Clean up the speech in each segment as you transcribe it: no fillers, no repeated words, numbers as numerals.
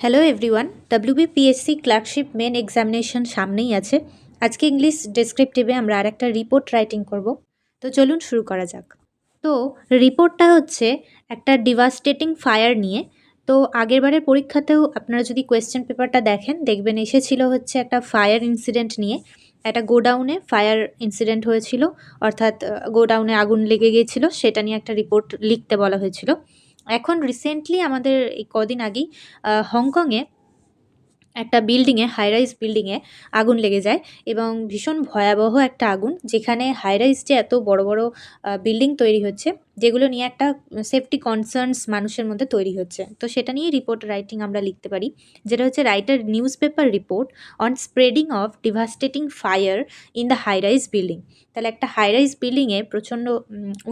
Hello everyone, WBPSC clerkship main examination সামনেই আছে। আজকে ইংলিশ ডেসক্রিপটিভে আমরা আর একটা রিপোর্ট রাইটিং করব। তো চলুন শুরু করা যাক। তো রিপোর্টটা হচ্ছে একটা ডিভাস্টেটিং ফায়ার নিয়ে। তো আগেরবারের পরীক্ষাতেও আপনারা যদি কোয়েশ্চেন পেপারটা দেখেন, দেখবেন এসেছিল হচ্ছে একটা ফায়ার ইনসিডেন্ট নিয়ে। একটা গোডাউনে ফায়ার ইনসিডেন্ট হয়েছিল, অর্থাৎ গোডাউনে আগুন লেগে গিয়েছিল, সেটা নিয়ে একটা রিপোর্ট লিখতে বলা হয়েছিল। এখন রিসেন্টলি আমাদের এই কদিন আগেই হংকংয়ে একটা বিল্ডিংয়ে, হাই রাইজ বিল্ডিংয়ে আগুন লেগে যায় এবং ভীষণ ভয়াবহ একটা আগুন, যেখানে হাই রাইজ যে এত বড় বড় বিল্ডিং তৈরি হচ্ছে, যেগুলো নিয়ে একটা সেফটি কনসার্নস মানুষের মধ্যে তৈরি হচ্ছে। তো সেটা নিয়ে রিপোর্ট রাইটিং আমরা লিখতে পারি, যেটা হচ্ছে write a newspaper report on spreading of devastating fire in the high rise building. তাহলে একটা হাই রাইজ বিল্ডিংয়ে প্রচণ্ড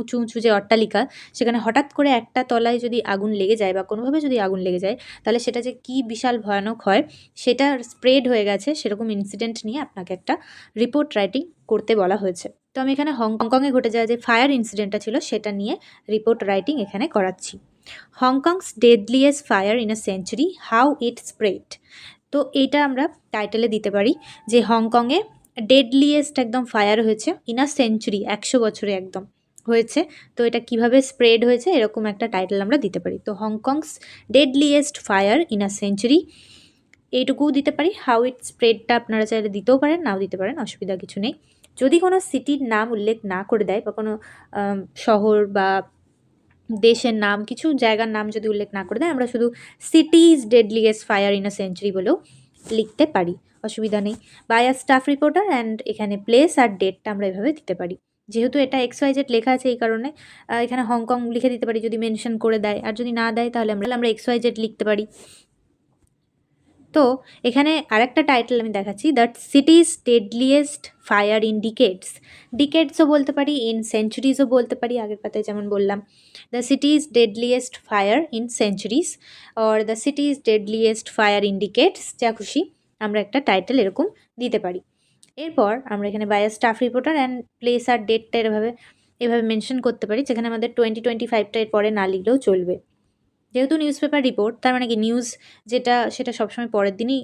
উঁচু উঁচু যে অট্টালিকা, সেখানে হঠাৎ করে একটা তলায় যদি আগুন লেগে যায় বা কোনোভাবে যদি আগুন লেগে যায়, তাহলে সেটা যে কী বিশাল ভয়ানক হয়, সেটা স্প্রেড হয়ে গেছে, সেরকম ইনসিডেন্ট নিয়ে আপনাকে একটা রিপোর্ট রাইটিং করতে বলা হয়েছে। তো আমি এখানে হংকংয়ে ঘটে যাওয়া যে ফায়ার ইনসিডেন্টটা ছিল সেটা নিয়ে রিপোর্ট রাইটিং এখানে করাচ্ছি। Hong Kong's deadliest fire in a century, how it spread. তো এইটা আমরা টাইটেলে দিতে পারি যে হংকংয়ে ডেডলিয়েস্ট একদম ফায়ার হয়েছে ইন আ সেঞ্চুরি, 100 বছরে একদম হয়েছে। তো এটা কিভাবে স্প্রেড হয়েছে, এরকম একটা টাইটেল আমরা দিতে পারি। তো Hong Kong's deadliest fire in a century, এইটুকুও দিতে পারি। হাউ ইট স্প্রেডটা আপনারা চাইলে দিতেও পারেন, নাও দিতে পারেন, অসুবিধা কিছু নেই। যদি কোনো সিটির নাম উল্লেখ না করে দেয় বা কোনো শহর বা দেশের নাম, কিছু জায়গার নাম যদি উল্লেখ না করে দেয়, আমরা শুধু city's deadliest fire in a century বলেও লিখতে পারি, অসুবিধা নেই। By a staff reporter and এখানে প্লেস আর ডেটটা আমরা এভাবে দিতে পারি। যেহেতু এটা XYZ লেখা আছে, এই কারণে এখানে হংকং লিখে দিতে পারি যদি মেনশন করে দেয়, আর যদি না দেয় তাহলে আমরা XYZ লিখতে পারি। তো এখানে আরেকটা টাইটেল আমি দেখাচ্ছি, that city's deadliest fire in decades. ডিকেডসও বলতে পারি, ইন সেঞ্চুরিজও বলতে পারি, আগের পাতায় যেমন বললাম। The সিটিজ deadliest fire in centuries or the সিটিজ deadliest fire in ডিকেডস, যা খুশি আমরা একটা টাইটেল এরকম দিতে পারি। এরপর আমরা এখানে by a staff reporter and place আর ডেটটা এভাবে মেনশন করতে পারি, যেখানে আমাদের 2025টা এর পরে না লিখলেও চলবে। যেহেতু নিউজ পেপার রিপোর্ট, তার মানে কি নিউজ যেটা সেটা সবসময় পরের দিনই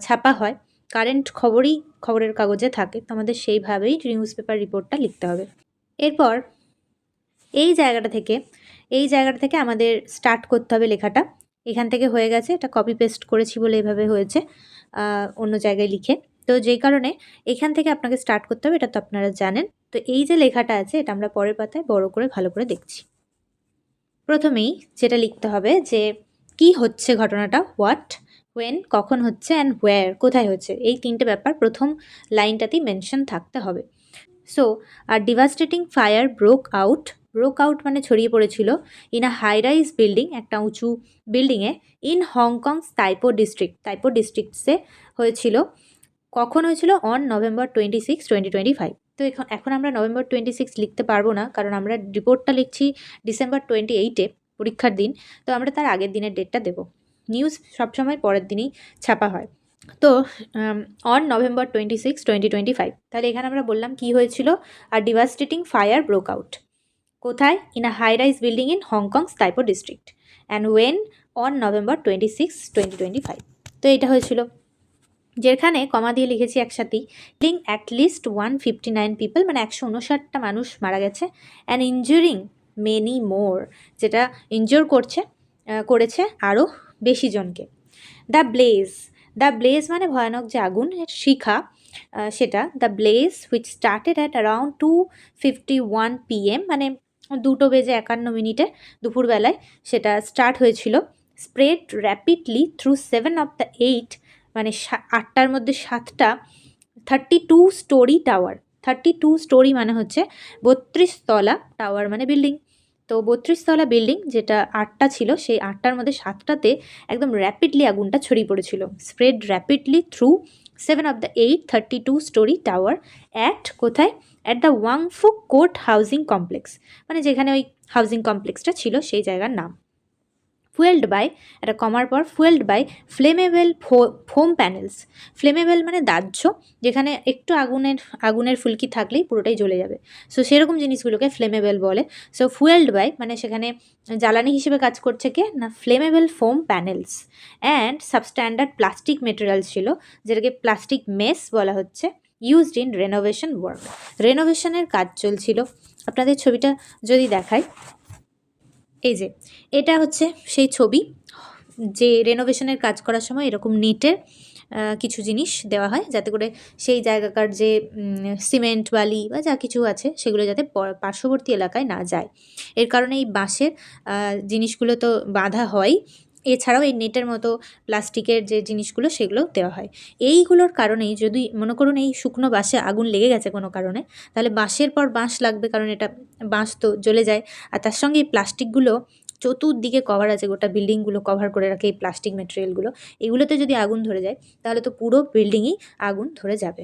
ছাপা হয়, কারেন্ট খবরের কাগজে থাকে, তো আমাদের সেইভাবেই নিউজ পেপার রিপোর্টটা লিখতে হবে। এরপর এই জায়গাটা থেকে আমাদের স্টার্ট করতে হবে লেখাটা। এখান থেকে হয়ে গেছে, এটা কপি পেস্ট করেছি বলে এভাবে হয়েছে অন্য জায়গায় লিখে। তো যেই কারণে এখান থেকে আপনাকে স্টার্ট করতে হবে, এটা তো আপনারা জানেন। তো এই যে লেখাটা আছে, এটা আমরা পরের পাতায় বড় করে ভালো করে দেখছি। প্রথমেই যেটা লিখতে হবে যে কি হচ্ছে ঘটনাটা, হোয়াট, ওয়েন কখন হচ্ছে, অ্যান্ড হোয়ার কোথায় হচ্ছে, এই তিনটে ব্যাপার প্রথম লাইনটাতেই মেনশন থাকতে হবে। সো আর ডিভাস্টেটিং ফায়ার ব্রোক আউট মানে ছড়িয়ে পড়েছিল, in a high rise building, একটা উঁচু বিল্ডিংয়ে, ইন হংকং তাইপো ডিস্ট্রিক্টসে হয়েছিল। কখন হয়েছিল? On November 26, 2025। তো এখন আমরা November 26 লিখতে পারবো না, কারণ আমরা রিপোর্টটা লিখছি December 28-এ, পরীক্ষার দিন। তো আমরা তার আগের দিনের ডেটটা দেবো। নিউজ সবসময় পরের দিনই ছাপা হয়। তো অন November 26, 2025, তাহলে এখানে আমরা বললাম কি হয়েছিল, আর ডিভাস্টেটিং ফায়ার ব্রোক আউট কোথায়? In a high rise building in Hong Kong Tai Po district, and when? On November 26, 2025। তো এটা হয়েছিল, যেখানে কমা দিয়ে লিখেছি একসাথেই, কিলিং অ্যাটলিস্ট 159 পিপল, মানে 159টা মানুষ মারা গেছে, অ্যান্ড ইনজুরিং মেনি মোর, যেটা ইনজোর করেছে আরও বেশি জনকে। দ্য ব্লেজ মানে ভয়ানক যে আগুন, শিখা, সেটা the blaze which started at around 2:51 PM, মানে 2:51 দুপুরবেলায় সেটা স্টার্ট হয়েছিল। Spread rapidly through 7 of the 8, মানে 8টার মধ্যে 7টা 32 স্টোরি টাওয়ার। 32 স্টোরি মানে হচ্ছে 32 তলা, টাওয়ার মানে বিল্ডিং। তো 32 তলা বিল্ডিং যেটা 8টা ছিল, সেই 8টার মধ্যে 7টাতে একদম র্যাপিডলি আগুনটা ছড়িয়ে পড়েছিল। Spread rapidly through 7 of the 8 32 storey tower at, কোথায়? At the Wang Fuk Court housing complex, মানে যেখানে ওই হাউজিং কমপ্লেক্সটা ছিল সেই জায়গার নাম। ফুয়েলড বাই, একটা কমার পর fuelled by flammable foam panels. Flammable মানে দাহ্য, যেখানে একটু আগুনের ফুলকি থাকলেই পুরোটাই জ্বলে যাবে। সো সেরকম জিনিসগুলোকে ফ্লেমেবল বলে। সো ফুয়েলড বাই মানে সেখানে জ্বালানি হিসেবে কাজ করছে কে না flammable foam panels and substandard plastic materials ছিল, যেটাকে প্লাস্টিক মেস বলা হচ্ছে, ইউজড ইন রেনোভেশন ওয়ার্ক। রেনোভেশনের কাজ চলছিল। আপনাদের ছবিটা যদি দেখাই, এই যে এটা হচ্ছে সেই ছবি, যে রেনোভেশনের কাজ করার সময় এরকম নেটের কিছু জিনিস দেওয়া হয় যাতে করে সেই জায়গাকার যে সিমেন্ট বালি বা যা কিছু আছে সেগুলো যাতে পার্শ্ববর্তী এলাকায় না যায়। এর কারণে এই বাঁশের জিনিসগুলো তো বাঁধা হয়, এছাড়াও এই নেটের মতো প্লাস্টিকের যে জিনিসগুলো সেগুলো দেওয়া হয়। এইগুলোর কারণেই যদি মনে করুন এই শুকনো বাঁশে আগুন লেগে গেছে কোনো কারণে, তাহলে বাঁশের পর বাঁশ লাগবে, কারণ এটা বাঁশ তো জ্বলে যায়। আর তার সঙ্গে এই প্লাস্টিকগুলো চতুর্দিকে কভার আছে, গোটা বিল্ডিংগুলো কভার করে রাখে এই প্লাস্টিক মেটেরিয়ালগুলো। এগুলোতে যদি আগুন ধরে যায় তাহলে তো পুরো বিল্ডিংই আগুন ধরে যাবে।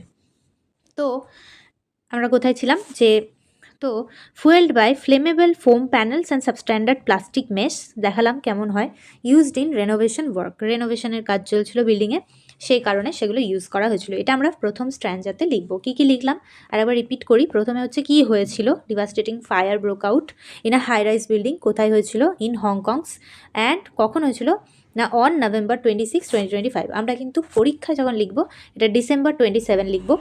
তো আমরা কোথায় ছিলাম, যে তো fuelled by flammable foam panels and substandard plastic mesh দেখালাম কেমন হয়, ইউজড ইন রেনোভেশন ওয়ার্ক। রেনোভেশনের কাজ চলছিল বিল্ডিংয়ে, সেই কারণে সেগুলো ইউজ করা হয়েছিল। এটা আমরা প্রথম স্ট্র্যান্ডাতে লিখবো। কী কী লিখলাম আর আবার রিপিট করি। প্রথমে হচ্ছে কী হয়েছিল, devastating fire broke out in a high rise building. কোথায় হয়েছিল, ইন হংকংস। অ্যান্ড কখন হয়েছিল না অন নভেম্বর 26, 2025। আমরা কিন্তু পরীক্ষা যখন লিখবো এটা ডিসেম্বর 27 লিখবো।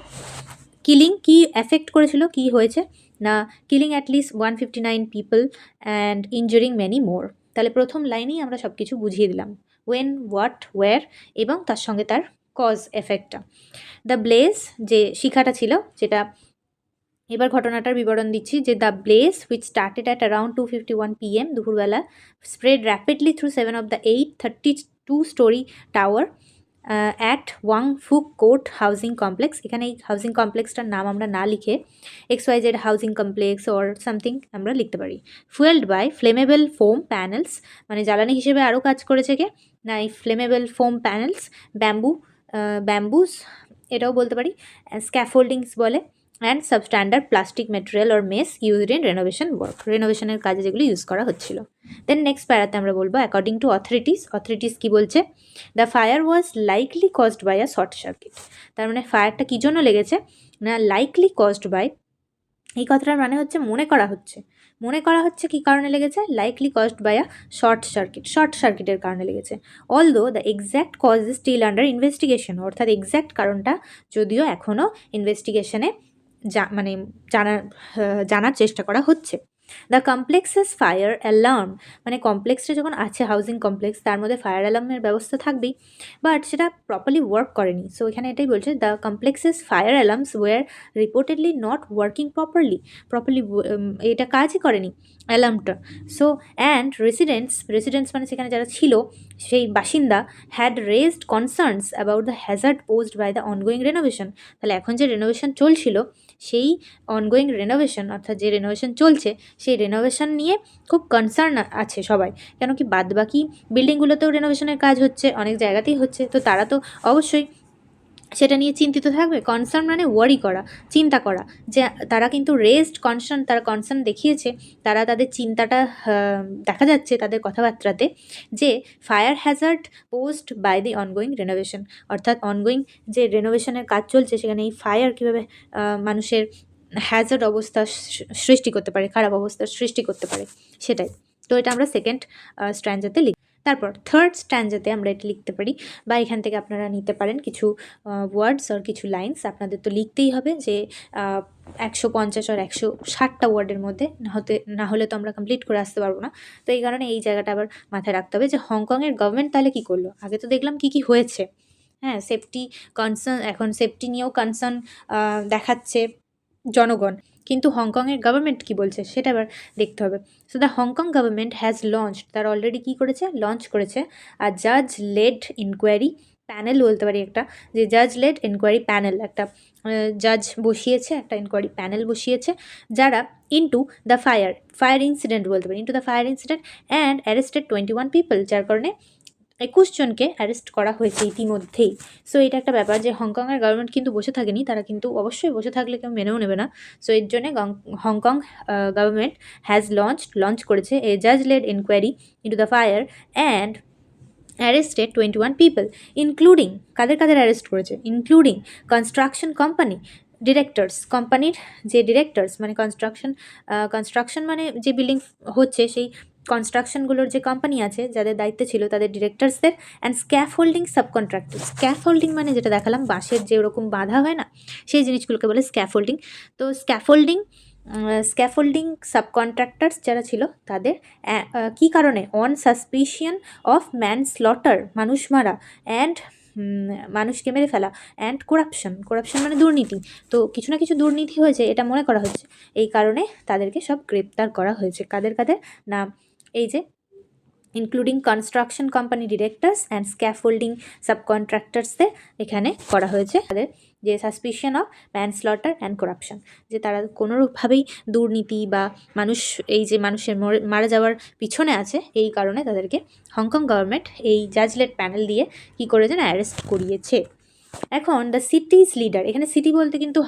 কিলিং কি এফেক্ট করেছিল, কি হয়েছে না killing at least 159 people and ইনজুরিং many more. তাহলে প্রথম লাইনেই আমরা সব কিছু বুঝিয়ে দিলাম, ওয়েন, হোয়াট, ওয়্যার এবং তার সঙ্গে তার কজ এফেক্টটা। দ্য ব্লেজ যে শিখাটা ছিল, যেটা এবার ঘটনাটার বিবরণ দিচ্ছি, যে the blaze which started at around 2:51 PM দুপুরবেলা, spread rapidly through 7 of the 8 32-story tower at Wang Fuk court housing complex. এখানে এই হাউজিং কমপ্লেক্সটার নাম আমরা না লিখে XYZ housing complex or something আমরা লিখতে পারি। Fuelled by flammable foam panels, মানে জ্বালানি হিসেবে আরও কাজ করেছে কে না এই ফ্লেমেবল ফোম প্যানেলস, ব্যাম্বুস এটাও বলতে পারি, স্ক্যাফোল্ডিংস বলে, and substandard plastic material or mesh used in renovation work. রেনোভেশনের কাজে যেগুলো ইউজ করা হচ্ছিল। দেন নেক্সট প্যারাতে আমরা বলবো অ্যাকর্ডিং টু অথরিটিস কী বলছে, the fire was likely caused by a short circuit. তার মানে ফায়ারটা কী জন্য লেগেছে না লাইকলি কজড বাই, এই কথাটার মানে হচ্ছে মনে করা হচ্ছে কী কারণে লেগেছে, likely caused by a short সার্কিটের কারণে লেগেছে। Although the exact cause is still under investigation, অর্থাৎ এক্স্যাক্ট কারণটা যদিও এখনও ইনভেস্টিগেশনে জানার চেষ্টা করা হচ্ছে। দ্য কমপ্লেক্সেস ফায়ার অ্যালার্ম, মানে কমপ্লেক্সটা যখন আছে হাউজিং কমপ্লেক্স তার মধ্যে ফায়ার অ্যালার্মের ব্যবস্থা থাকবেই, বাট সেটা প্রপারলি ওয়ার্ক করেনি। সো এখানে এটাই বলছে, the complex's fire alarms were reportedly not working properly এটা কাজই করেনি অ্যালার্মটা। সো অ্যান্ড রেসিডেন্টস মানে সেখানে যারা ছিল সেই বাসিন্দা had raised concerns about the hazard posed by the ongoing renovation. তাহলে এখন যে রেনোভেশন চলছিল সেই অনগোয়িং রেনোভেশন, অর্থাৎ যে রেনোভেশন চলছে সেই রেনোভেশন নিয়ে খুব কনসার্ন আছে সবাই। কেন কি বাদবাকি বিল্ডিংগুলোতেও রেনোভেশনের কাজ হচ্ছে, অনেক জায়গাতেই হচ্ছে, তো তারা তো অবশ্যই সেটা নিয়ে চিন্তিত থাকবে। কনসার্ন মানে ওয়ারি করা, চিন্তা করা, যে তারা কিন্তু তারা কনসার্ন দেখিয়েছে, তারা তাদের চিন্তাটা দেখা যাচ্ছে তাদের কথাবার্তাতে, যে fire hazard posed by the ongoing renovation, অর্থাৎ অনগোয়িং যে রেনোভেশনের কাজ চলছে সেখানে এই ফায়ার কীভাবে মানুষের হ্যাজার্ড অবস্থা সৃষ্টি করতে পারে, খারাপ অবস্থার সৃষ্টি করতে পারে, সেটাই। তো এটা আমরা সেকেন্ড স্ট্র্যান্ডাতে লিখি। তারপর থার্ড স্ট্যান্ডাতে আমরা এটা লিখতে পারি, বা এখান থেকে আপনারা নিতে পারেন কিছু ওয়ার্ডস আর কিছু লাইন্স। আপনাদের তো লিখতেই হবে যে 150 আর 160টা ওয়ার্ডের মধ্যে, না হলে তো আমরা কমপ্লিট করে আসতে পারবো না। তো এই কারণে এই জায়গাটা আবার মাথায় রাখতে হবে যে হংকংয়ের গভর্নমেন্ট তাহলে কী করলো। আগে তো দেখলাম কী হয়েছে, হ্যাঁ, সেফটি কনসার্ন, এখন সেফটি নিয়েও কনসার্ন দেখাচ্ছে জনগণ, কিন্তু হংকংয়ের গভর্নমেন্ট কী বলছে সেটা আবার দেখতে হবে। So the Hong Kong government has launched, তারা অলরেডি কী করেছে, লঞ্চ করেছে আর জাজ লেড ইনকোয়ারি প্যানেল বলতে পারি, একটা যে জাজ লেড ইনকোয়ারি প্যানেল, একটা জাজ বসিয়েছে, একটা ইনকোয়ারি প্যানেল বসিয়েছে, যারা ইনটু দ্য ফায়ার ইনসিডেন্ট বলতে পারি, into the fire incident and arrested 21 people, যার কারণে 21 জনকে অ্যারেস্ট করা হয়েছে ইতিমধ্যেই। সো এটা একটা ব্যাপার যে হংকংয়ের গভর্নমেন্ট কিন্তু বসে থাকেনি, তারা কিন্তু অবশ্যই বসে থাকলে কেউ মেনেও নেবে না। সো এর জন্যে হংকং গভর্নমেন্ট হ্যাজ লঞ্চ করেছে এ জাজ led inquiry into the fire and arrested 21 people, including কাদের কাদের অ্যারেস্ট করেছে, ইনক্লুডিং কনস্ট্রাকশন কোম্পানি ডিরেক্টরস, কোম্পানির যে ডিরেক্টরস মানে কনস্ট্রাকশন মানে যে বিল্ডিং হচ্ছে সেই কনস্ট্রাকশনগুলোর যে কোম্পানি আছে যাদের দায়িত্বে ছিল তাদের ডিরেক্টরসদের, অ্যান্ড স্ক্যাফোল্ডিং সাবকন্ট্রাক্টর। স্ক্যাফোল্ডিং মানে যেটা দেখালাম বাঁশের যে ওরকম বাঁধা হয় না, সেই জিনিসগুলোকে বলে স্ক্যাফোল্ডিং। তো স্ক্যাফোল্ডিং সাবকন্ট্রাক্টার্স যারা ছিল তাদের কী কারণে, অন সাসপিশন অফ ম্যানস্লটার মানুষ মারা, অ্যান্ড মানুষকে মেরে ফেলা, অ্যান্ড করাপশন মানে দুর্নীতি। তো কিছু না কিছু দুর্নীতি হয়েছে এটা মনে করা হচ্ছে, এই কারণে তাদেরকে সব গ্রেপ্তার করা হয়েছে। কাদের না, এই যে including construction company directors and scaffolding সাবকন্ট্রাক্টার্সদের এখানে করা হয়েছে তাদের যে suspicion of manslaughter and corruption, যে তারা কোনোভাবেই দুর্নীতি বা এই যে মানুষের মারা যাওয়ার পিছনে আছে, এই কারণে তাদেরকে হংকং গভর্নমেন্ট এই জাজলেট প্যানেল দিয়ে কী করেছে না, অ্যারেস্ট করিয়েছে। এখন দ্য সিটিজ লিডার, এখানে সিটি বলতে কিন্তু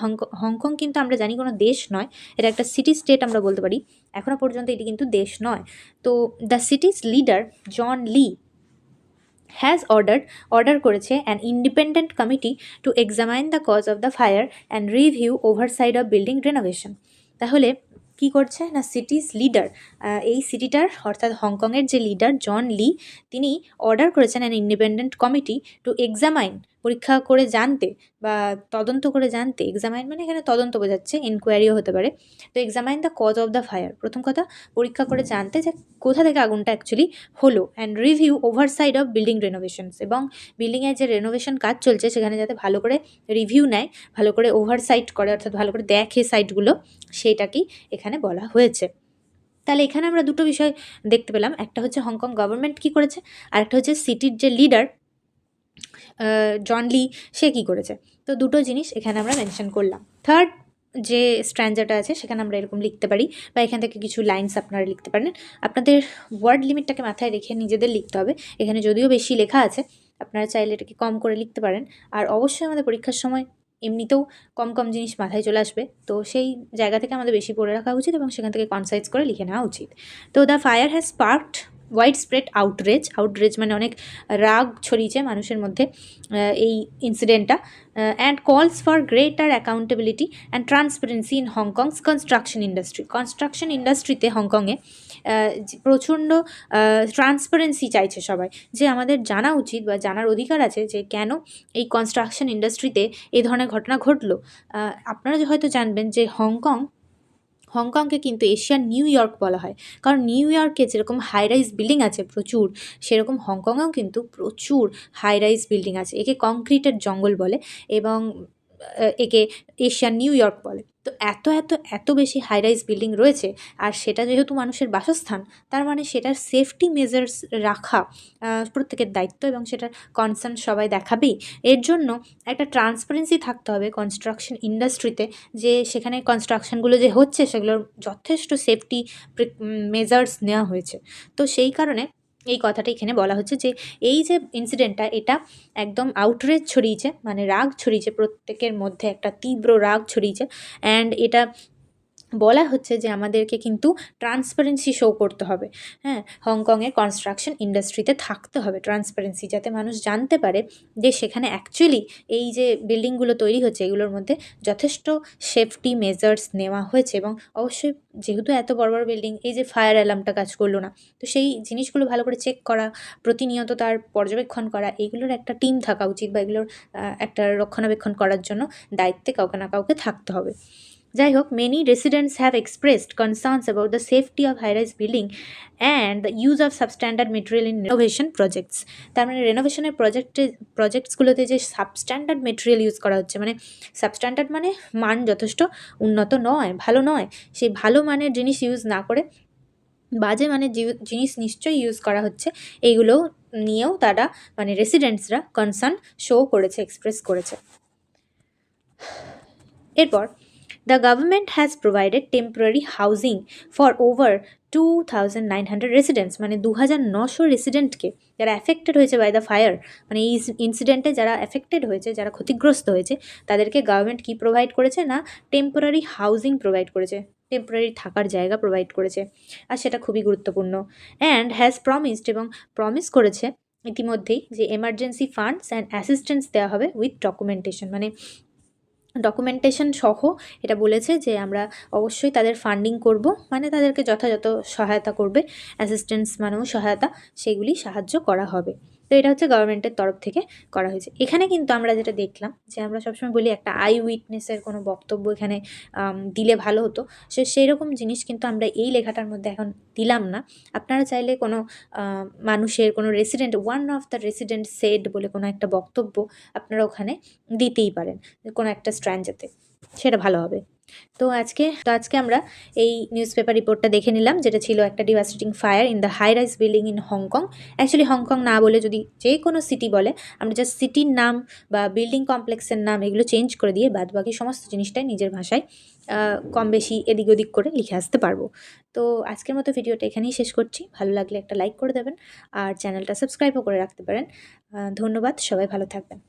হংকং কিন্তু আমরা জানি কোনো দেশ নয়, এটা একটা সিটি স্টেট আমরা বলতে পারি, এখনও পর্যন্ত এটি কিন্তু দেশ নয়। তো the city's leader John Lee has order করেছে an independent committee to examine the cause of the fire and review oversight of building renovation. তাহলে কি করছে না, সিটিজ লিডার, এই সিটিটার অর্থাৎ হংকংয়ের যে লিডার জন লি, তিনি অর্ডার করেছেন an independent committee to examine, পরীক্ষা করে জানতে বা তদন্ত করে জানতে, এক্সামাইন মানে এখানে তদন্ত বোঝাচ্ছে, এনকোয়ারিও হতে পারে। তো examine the cause of the fire, প্রথম কথা পরীক্ষা করে জানতে যে কোথা থেকে আগুনটা অ্যাকচুয়ালি হলো, and review oversight of building রেনোভেশনস, এবং বিল্ডিংয়ের যে রেনোভেশন কাজ চলছে সেখানে যাতে ভালো করে রিভিউ নেয়, ভালো করে ওভারসাইট করে, অর্থাৎ ভালো করে দেখে সাইটগুলো, সেইটাকেই এখানে বলা হয়েছে। তাহলে এখানে আমরা দুটো বিষয় দেখতে পেলাম, একটা হচ্ছে হংকং গভর্নমেন্ট কী করেছে, আর একটা হচ্ছে সিটির যে লিডার জন লি সে কী করেছে। তো দুটো জিনিস এখানে আমরা মেনশন করলাম। থার্ড যে স্ট্র্যাঞ্জাটা আছে সেখানে আমরা এরকম লিখতে পারি, বা এখান থেকে কিছু লাইন্স আপনারা লিখতে পারেন। আপনাদের ওয়ার্ড লিমিটটাকে মাথায় রেখে নিজেদের লিখতে হবে, এখানে যদিও বেশি লেখা আছে আপনারা চাইলে এটাকে কম করে লিখতে পারেন। আর অবশ্যই আমাদের পরীক্ষার সময় এমনিতেও কম জিনিস মাথায় চলে আসবে, তো সেই জায়গা থেকে আমাদের বেশি পড়ে রাখা উচিত এবং সেখান থেকে কনসাইজ করে লিখে নেওয়া উচিত। তো the fire has sparked widespread outrage মানে অনেক রাগ ছড়িয়েছে মানুষের মধ্যে এই ইনসিডেন্টটা, and calls for greater accountability and transparency in Hong Kong's construction ইন্ডাস্ট্রিতে হংকংয়ে প্রচণ্ড ট্রান্সপারেন্সি চাইছে সবাই, যে আমাদের জানা উচিত বা জানার অধিকার আছে যে কেন এই কনস্ট্রাকশন ইন্ডাস্ট্রিতে এই ধরনের ঘটনা ঘটলো। আপনারা হয়তো জানবেন যে হংকংকে কিন্তু এশিয়ার নিউ ইয়র্ক বলা হয়, কারণ নিউ ইয়র্কে যেরকম হাই রাইজ বিল্ডিং আছে প্রচুর, সেরকম হংকংয়েও কিন্তু প্রচুর হাই রাইজ বিল্ডিং আছে। একে কংক্রিটের জঙ্গল বলে এবং একে এশিয়ার নিউ ইয়র্ক বলে। তো এত বেশি হাই রাইজ বিল্ডিং রয়েছে, আর সেটা যেহেতু মানুষের বাসস্থান, তার মানে সেটার সেফটি মেজার্স রাখা প্রত্যেকের দায়িত্ব, এবং সেটার কনসার্ন সবাই দেখাবেই। এর জন্য একটা ট্রান্সপারেন্সি থাকতে হবে কনস্ট্রাকশন ইন্ডাস্ট্রিতে, যে সেখানে কনস্ট্রাকশনগুলো যে হচ্ছে সেগুলোর যথেষ্ট সেফটি মেজার্স নেওয়া হয়েছে। তো সেই কারণে এই কথাটা এখানে বলা হচ্ছে যে এই যে ইনসিডেন্টটা, এটা একদম আউটরেজ ছড়িয়েছে, মানে রাগ ছড়িয়েছে, প্রত্যেকের মধ্যে একটা তীব্র রাগ ছড়িয়েছে। অ্যান্ড এটা বলা হচ্ছে যে আমাদেরকে কিন্তু ট্রান্সপারেন্সি শো করতে হবে, হ্যাঁ, হংকংয়ের কনস্ট্রাকশন ইন্ডাস্ট্রিতে থাকতে হবে ট্রান্সপারেন্সি, যাতে মানুষ জানতে পারে যে সেখানে অ্যাকচুয়ালি এই যে বিল্ডিংগুলো তৈরি হচ্ছে এগুলোর মধ্যে যথেষ্ট সেফটি মেজার্স নেওয়া হয়েছে। এবং অবশ্যই যেহেতু এত বড় বিল্ডিং, এই যে ফায়ার অ্যালার্মটা কাজ করলো না, তো সেই জিনিসগুলো ভালো করে চেক করা, প্রতিনিয়ত তার পর্যবেক্ষণ করা, এইগুলোর একটা টিম থাকা উচিত, বা এগুলোর একটা রক্ষণাবেক্ষণ করার জন্য দায়িত্বে কাউকে না কাউকে থাকতে হবে। যাই হোক, many residents have expressed concerns about the safety of high rise building and the use of substandard material in renovation projects. তার মানে রেনোভেশনের প্রজেক্টসগুলোতে যে সাবস্ট্যান্ডার্ড মেটেরিয়াল ইউজ করা হচ্ছে, মানে সাবস্ট্যান্ডার্ড মানে মান যথেষ্ট উন্নত নয়, ভালো নয়, সেই ভালো মানের জিনিস ইউজ না করে বাজে মানের জিনিস নিশ্চয়ই ইউজ করা হচ্ছে, এইগুলো নিয়েও তারা মানে রেসিডেন্টসরা কনসার্ন শো করেছে, এক্সপ্রেস করেছে। এরপর the government has provided temporary housing for over 2900 residents, মানে 2900 রেসিডেন্টকে যারা অ্যাফেক্টেড হয়েছে বাই দ্য ফায়ার, মানে এই ইনসিডেন্টে যারা অ্যাফেক্টেড হয়েছে, যারা ক্ষতিগ্রস্ত হয়েছে, তাদেরকে গভর্নমেন্ট কী প্রোভাইড করেছে না টেম্পোরারি হাউজিং প্রোভাইড করেছে, টেম্পোরারি থাকার জায়গা প্রোভাইড করেছে, আর সেটা খুবই গুরুত্বপূর্ণ। অ্যান্ড হ্যাজ প্রমিসড, এবং প্রমিস করেছে ইতিমধ্যেই যে এমার্জেন্সি ফান্ডস অ্যান্ড অ্যাসিস্ট্যান্স দেওয়া হবে উইথ ডকুমেন্টেশন, মানে ডকুমেন্টেশন সহ এটা বলেছে যে আমরা অবশ্যই তাদের ফান্ডিং করব, মানে তাদেরকে যথাযথ সহায়তা করবে, অ্যাসিস্ট্যান্স মানেও সহায়তা, সেগুলি সাহায্য করা হবে। তো এটা হচ্ছে গভর্নমেন্টের তরফ থেকে করা হয়েছে। এখানে কিন্তু আমরা যেটা দেখলাম যে আমরা সবসময় বলি একটা আই উইটনেসের কোনো বক্তব্য এখানে দিলে ভালো হতো, সেই রকম জিনিস কিন্তু আমরা এই লেখাটার মধ্যে এখন দিলাম না। আপনারা চাইলে কোনো মানুষের কোনো resident, one of the resident said বলে কোনো একটা বক্তব্য আপনারা ওখানে দিতেই পারেন কোনো একটা স্ট্র্যান্ডেতে, সেটা ভালো হবে। তো আজকে আমরা এই নিউজ পেপার রিপোর্টটা দেখে নিলাম, যেটা ছিল একটা devastating fire in the high rise building in Hong Kong. Actually Hong Kong না বলে যদি যে কোনো সিটি বলে, আমরা জাস্ট সিটির নাম বা বিল্ডিং কমপ্লেক্সের নাম এগুলো চেঞ্জ করে দিয়ে বাদ বাকি সমস্ত জিনিসটাই নিজের ভাষায় কম বেশি এদিক ওদিক করে লিখে আসতে পারবো। তো আজকের মতো ভিডিওটা এখানেই শেষ করছি। ভালো লাগলে একটা লাইক করে দেবেন আর চ্যানেলটা সাবস্ক্রাইবও করে রাখতে পারেন। ধন্যবাদ, সবাই ভালো থাকবেন।